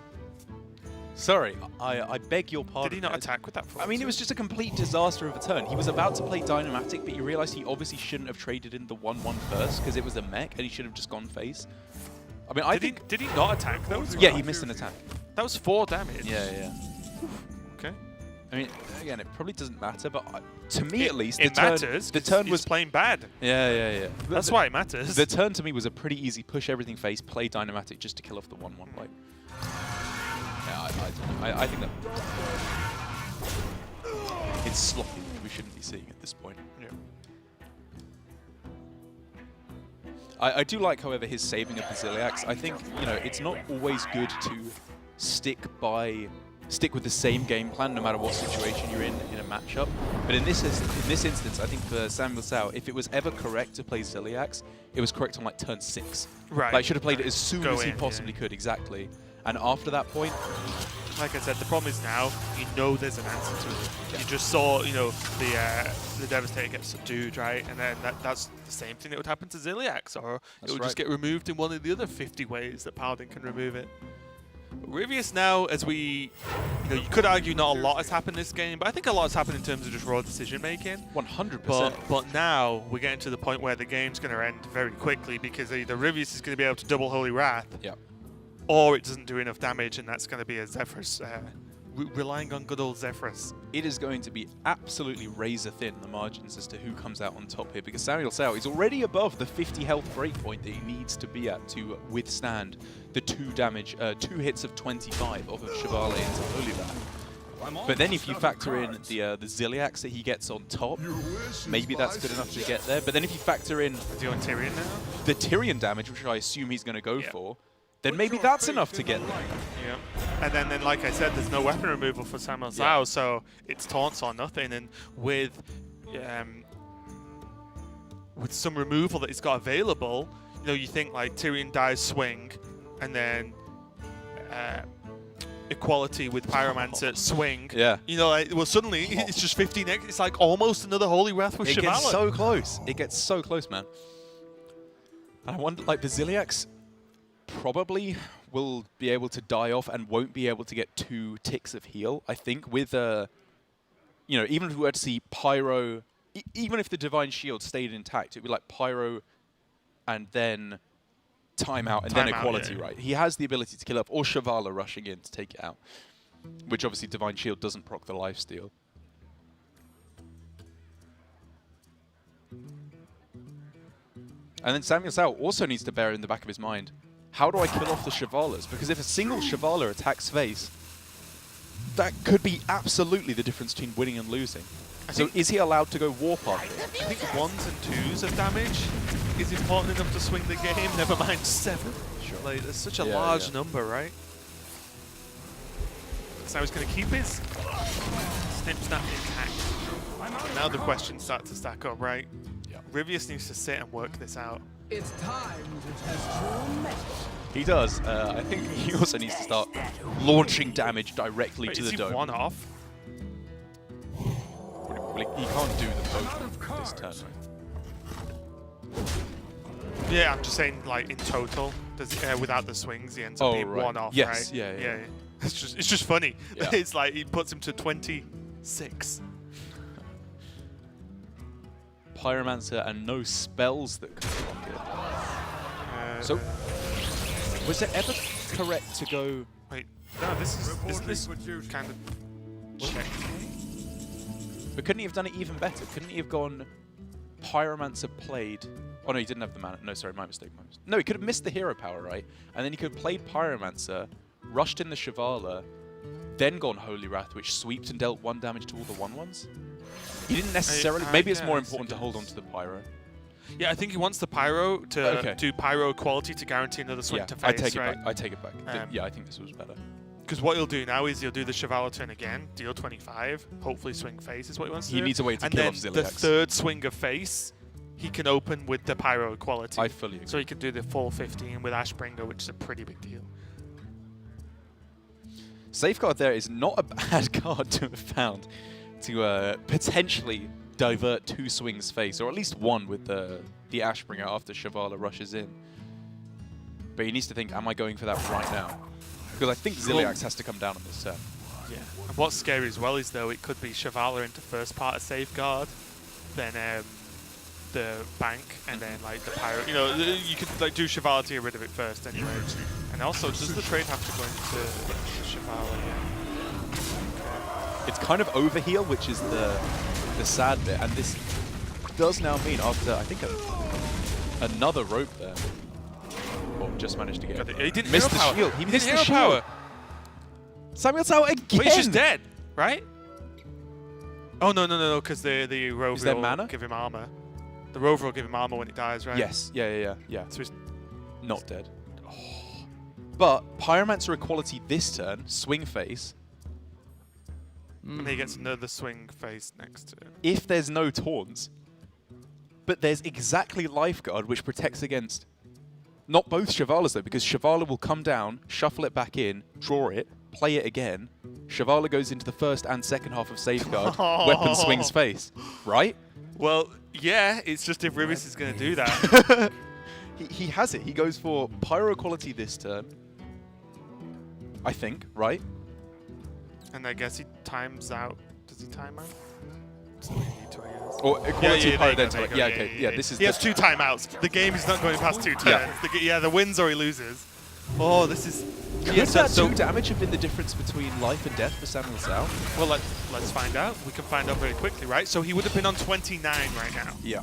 Speaker 2: Sorry, I beg your pardon.
Speaker 1: Did he not
Speaker 2: Ed.
Speaker 1: attack with that?
Speaker 2: I mean, it was just a complete disaster of a turn. He was about to play Dynamatic, but you realize he obviously shouldn't have traded in the 1/1 first because it was a mech, and he should have just gone face. I mean, I think...
Speaker 1: Did he not attack though?
Speaker 2: Yeah, he missed an attack.
Speaker 1: That was 4 damage.
Speaker 2: Yeah.
Speaker 1: Okay.
Speaker 2: I mean, again, it probably doesn't matter, but to me at least,
Speaker 1: it matters.
Speaker 2: The turn
Speaker 1: he's
Speaker 2: was
Speaker 1: playing bad.
Speaker 2: Yeah.
Speaker 1: That's why it matters.
Speaker 2: The turn to me was a pretty easy push everything face, play Dynamatic just to kill off the 1/1. Like, yeah, I think that it's sloppy. We shouldn't be seeing at this point.
Speaker 1: Yeah.
Speaker 2: I do like, however, his saving of the Ziliax. I think, you know, it's not always good to stick with the same game plan no matter what situation you're in a matchup. But in this instance, I think for SamuelTsao, if it was ever correct to play Ziliax, it was correct on like turn 6.
Speaker 1: Right.
Speaker 2: Like, should have played it as soon
Speaker 1: Go
Speaker 2: as he
Speaker 1: in,
Speaker 2: possibly could, exactly. And after that point,
Speaker 1: Like I said, the problem is now you know there's an answer to it. Yeah. You just saw, you know, the Devastator get subdued, right? And then that's the same thing that would happen to Ziliax, or it would just get removed in one of the other 50 ways that Paladin can remove it. But Ryvius now, as we, you know, you could argue not a lot has happened this game, but I think a lot has happened in terms of just raw decision making.
Speaker 2: 100%.
Speaker 1: But now we're getting to the point where the game's going to end very quickly because either Ryvius is going to be able to double Holy Wrath, or it doesn't do enough damage, and that's going to be a Zephyrus, relying on good old Zephyrus.
Speaker 2: It is going to be absolutely razor thin, the margins as to who comes out on top here, because SamuelTsao is already above the 50 health breakpoint that he needs to be at to withstand the 2 hits of 25 off of Shivala into Holy Wrath. But then if you factor in the Ziliax that he gets on top, maybe that's good enough to get there. But then if you factor in
Speaker 1: Is he on Tyrion now?
Speaker 2: the Tyrion damage, which I assume he's going to go for, then maybe that's enough to get there.
Speaker 1: Yeah. And then like I said, there's no weapon removal for SamuelTsao, so it's taunts or nothing. And with some removal that he's got available, you know, you think like Tyrion dies swing, and then equality with Pyromancer swing.
Speaker 2: Yeah.
Speaker 1: You know, like, well, suddenly it's just 15. It's like almost another Holy Wrath with Shivala.
Speaker 2: It gets so close. It gets so close, man. I wonder, like, the Ziliax probably will be able to die off and won't be able to get 2 ticks of heal. I think with, you know, even if we were to see Pyro, even if the Divine Shield stayed intact, it would be like Pyro and then timeout and then equality, right? He has the ability to kill up, or Shivala rushing in to take it out, which obviously Divine Shield doesn't proc the lifesteal. And then SamuelTsao also needs to bear in the back of his mind, how do I kill off the Shivalas? Because if a single Shivala attacks face, that could be absolutely the difference between winning and losing. So is he allowed to go Warp after it?
Speaker 1: I think 1s and 2s of damage is important enough to swing the game, never mind 7.
Speaker 2: Sure.
Speaker 1: Like, there's such a large number, right? So he's going to keep his Snip Snap intact. Now the questions start to stack up, right?
Speaker 2: Yeah.
Speaker 1: Ryvius needs to sit and work this out.
Speaker 3: It's time to test your mettle.
Speaker 2: He does. I think he also needs to start launching damage directly to the dome.
Speaker 1: Is he 1 off?
Speaker 2: Well, he can't do the potion this turn, right?
Speaker 1: Yeah, I'm just saying, like, in total, does without the swings, he ends up being 1 off,
Speaker 2: yes,
Speaker 1: right? Yeah. It's just funny.
Speaker 2: Yeah.
Speaker 1: It's like he puts him to 26.
Speaker 2: Pyromancer and no spells that could block it. So, was it ever correct to go...
Speaker 1: Wait, no, this is kind of check.
Speaker 2: But couldn't he have done it even better? Couldn't he have gone Pyromancer played... Oh no, he didn't have the mana. No, sorry, my mistake. No, he could have missed the hero power, right? And then he could have played Pyromancer, rushed in the Shivala, then gone Holy Wrath, which sweeped and dealt 1 damage to all the 1/1s. He didn't necessarily... Maybe it's more important to hold on to the Pyro.
Speaker 1: Yeah, I think he wants the Pyro to do Pyro quality to guarantee another swing to face,
Speaker 2: I take
Speaker 1: right?
Speaker 2: it back. I take it back. Yeah, I think this was better.
Speaker 1: Because what he'll do now is he'll do the Shivala turn again, deal 25, hopefully swing face is what he wants to do.
Speaker 2: He needs a way to
Speaker 1: and
Speaker 2: kill
Speaker 1: then
Speaker 2: off Ziliax.
Speaker 1: the third swing of face, he can open with the Pyro quality.
Speaker 2: I fully agree.
Speaker 1: So he can do the full 15 with Ashbringer, which is a pretty big deal.
Speaker 2: Safeguard there is not a bad card to have found to potentially divert 2 swings face, or at least 1 with the Ashbringer after Shivala rushes in. But he needs to think, am I going for that right now? Because I think Ziliax has to come down on this turn.
Speaker 1: Yeah. And what's scary as well is, though, it could be Shivala into first part of Safeguard, then the bank, and then like the Pyro. You know, you could like do Shivala to get rid of it first anyway. And also, does the trade have to go into Shivala? Yeah.
Speaker 2: It's kind of overheal, which is the sad bit, and this does now mean after I think another rope there. Or just managed to get.
Speaker 1: He didn't
Speaker 2: miss
Speaker 1: hero
Speaker 2: the
Speaker 1: power.
Speaker 2: shield. He missed the
Speaker 1: hero
Speaker 2: shield.
Speaker 1: power.
Speaker 2: SamuelTsao again.
Speaker 1: But he's just dead, right? Oh no, because the rover
Speaker 2: Is there
Speaker 1: will
Speaker 2: mana?
Speaker 1: give him armor. The rover will give him armor when he dies, right?
Speaker 2: Yes. Yeah.
Speaker 1: So he's
Speaker 2: Not dead. But Pyromancer equality this turn, swing face.
Speaker 1: and then he gets another swing face next to him.
Speaker 2: If there's no taunts, but there's exactly Lifeguard, which protects against not both Shivalas though, because Shivala will come down, shuffle it back in, draw it, play it again. Shivala goes into the first and second half of Safeguard, weapon swings face, right?
Speaker 1: Well, yeah, it's just if Ryvius is going to do that.
Speaker 2: he has it. He goes for Pyro quality this turn, I think, right?
Speaker 1: And I guess he times out. Does he time out? Doesn't really need to, I guess.
Speaker 2: Or equality
Speaker 1: there
Speaker 2: Pyro
Speaker 1: you go,
Speaker 2: dental.
Speaker 1: there you
Speaker 2: Yeah,
Speaker 1: go,
Speaker 2: okay. Yeah, this is
Speaker 1: he has 2 timeouts. The game is not going past 2 turns.
Speaker 2: Yeah.
Speaker 1: The wins or he loses. Oh, this is...
Speaker 2: Could that 2 damage have been the difference between life and death for SamuelTsao?
Speaker 1: Well, let's find out. We can find out very quickly, right? So he would have been on 29 right now.
Speaker 2: Yeah.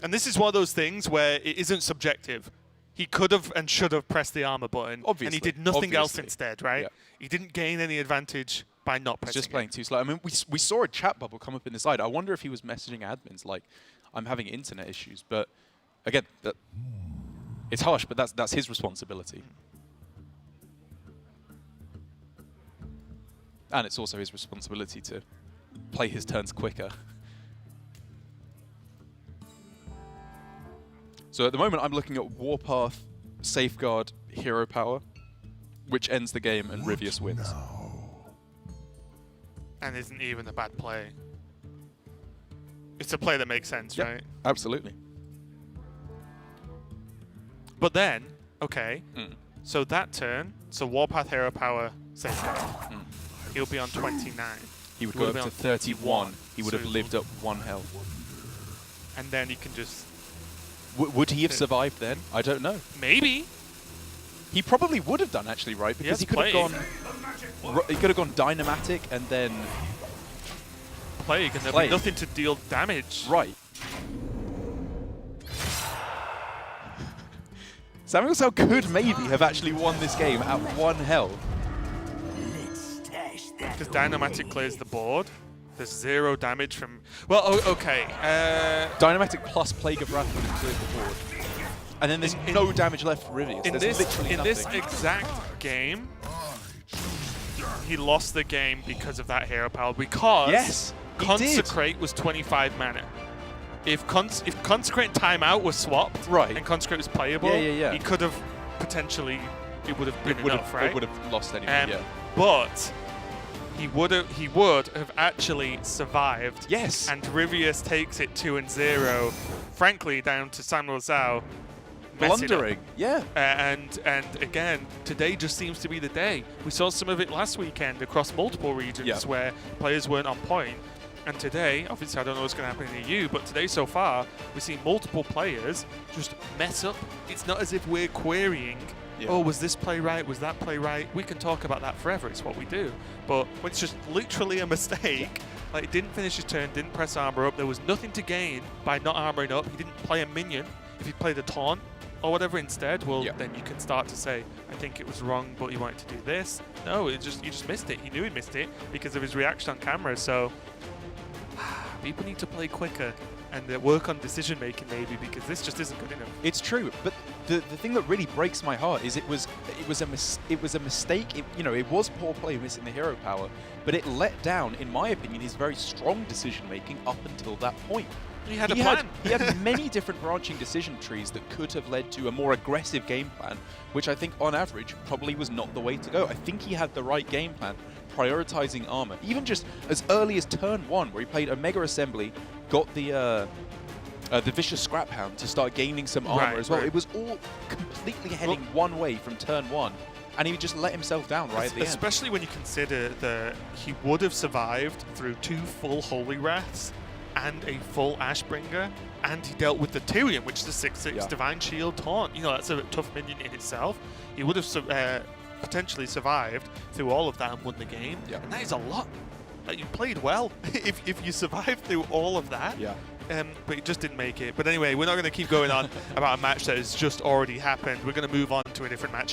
Speaker 1: And this is one of those things where it isn't subjective. He could have and should have pressed the armor button,
Speaker 2: Obviously.
Speaker 1: and he did nothing else
Speaker 2: Obviously.
Speaker 1: instead, right?
Speaker 2: Yeah.
Speaker 1: He didn't gain any advantage by not
Speaker 2: He's
Speaker 1: pressing
Speaker 2: just playing
Speaker 1: it.
Speaker 2: too slow. I mean, we saw a chat bubble come up in the side. I wonder if he was messaging admins like, I'm having internet issues. But again, it's harsh, but that's his responsibility. And it's also his responsibility to play his turns quicker. So at the moment, I'm looking at Warpath, Safeguard, Hero Power, which ends the game and Ryvius wins.
Speaker 1: And isn't even a bad play. It's a play that makes sense,
Speaker 2: Yep,
Speaker 1: right?
Speaker 2: absolutely.
Speaker 1: But then, okay, so that turn, so Warpath, Hero Power, Safeguard. He'll be on 29.
Speaker 2: He would
Speaker 1: He
Speaker 2: go
Speaker 1: would
Speaker 2: up
Speaker 1: be
Speaker 2: to
Speaker 1: on
Speaker 2: 31. He would
Speaker 1: so
Speaker 2: have
Speaker 1: he
Speaker 2: lived up 1 health.
Speaker 1: And then he can just...
Speaker 2: Would he have survived then? I don't know.
Speaker 1: Maybe.
Speaker 2: He probably would have done actually, right? Because he could have gone. He could have gone Dynamatic and then
Speaker 1: Plague, and there'll
Speaker 2: Plague.
Speaker 1: be nothing to deal damage.
Speaker 2: right. SamuelTsao could maybe have actually won this game at 1 health.
Speaker 1: Because Dynamatic clears the board. There's 0 damage from... Well, okay.
Speaker 2: Dynamatic plus Plague of Wrath would have cleared the board. And then there's no damage left for Ryvius.
Speaker 1: In
Speaker 2: There's literally
Speaker 1: this
Speaker 2: nothing.
Speaker 1: exact game, he lost the game because of that hero power. Because
Speaker 2: Yes, he
Speaker 1: Consecrate was 25 mana. If Consecrate and Timeout were swapped,
Speaker 2: Right.
Speaker 1: and Consecrate was playable,
Speaker 2: Yeah.
Speaker 1: he could have potentially... It would have been
Speaker 2: It would
Speaker 1: enough, right?
Speaker 2: It would have lost anyway, yeah.
Speaker 1: But he would have actually survived.
Speaker 2: Yes.
Speaker 1: And Ryvius takes it 2-0, frankly, down to SamuelTsao.
Speaker 2: Blundering, yeah.
Speaker 1: And again, today just seems to be the day. We saw some of it last weekend across multiple regions where players weren't on point. And today, obviously I don't know what's going to happen in the EU, but today so far, we've seen multiple players just mess up. It's not as if we're querying, oh, was this play right? Was that play right? We can talk about that forever. It's what we do. But when it's just literally a mistake, like didn't finish his turn, didn't press armor up, there was nothing to gain by not armoring up. He didn't play a minion. If he played a taunt or whatever instead, well, then you can start to say, I think it was wrong, but he wanted to do this. No, you just missed it. He knew he missed it because of his reaction on camera. So people need to play quicker and work on decision making maybe, because this just isn't good enough.
Speaker 2: It's true, but the thing that really breaks my heart is it was a mistake. It was poor play missing the hero power, but it let down, in my opinion, his very strong decision making up until that point.
Speaker 1: He had a plan.
Speaker 2: He had many different branching decision trees that could have led to a more aggressive game plan, which I think on average probably was not the way to go. I think he had the right game plan, prioritizing armor. Even just as early as turn 1, where he played a Mega Assembly, got the Vicious Scrap Hound to start gaining some armor as well. It was all completely heading one way from turn 1. And he just let himself down right at the end.
Speaker 1: Especially when you consider that he would have survived through 2 full Holy Wraths and a full Ashbringer, and he dealt with the Tyrion, which is a 6/6 Divine Shield taunt. That's a tough minion in itself. He would have potentially survived through all of that and won the game, and that is a lot. Like, you played well if you survived through all of that. But it just didn't make it. But anyway, we're not going to keep going on about a match that has just already happened. We're going to move on to a different match.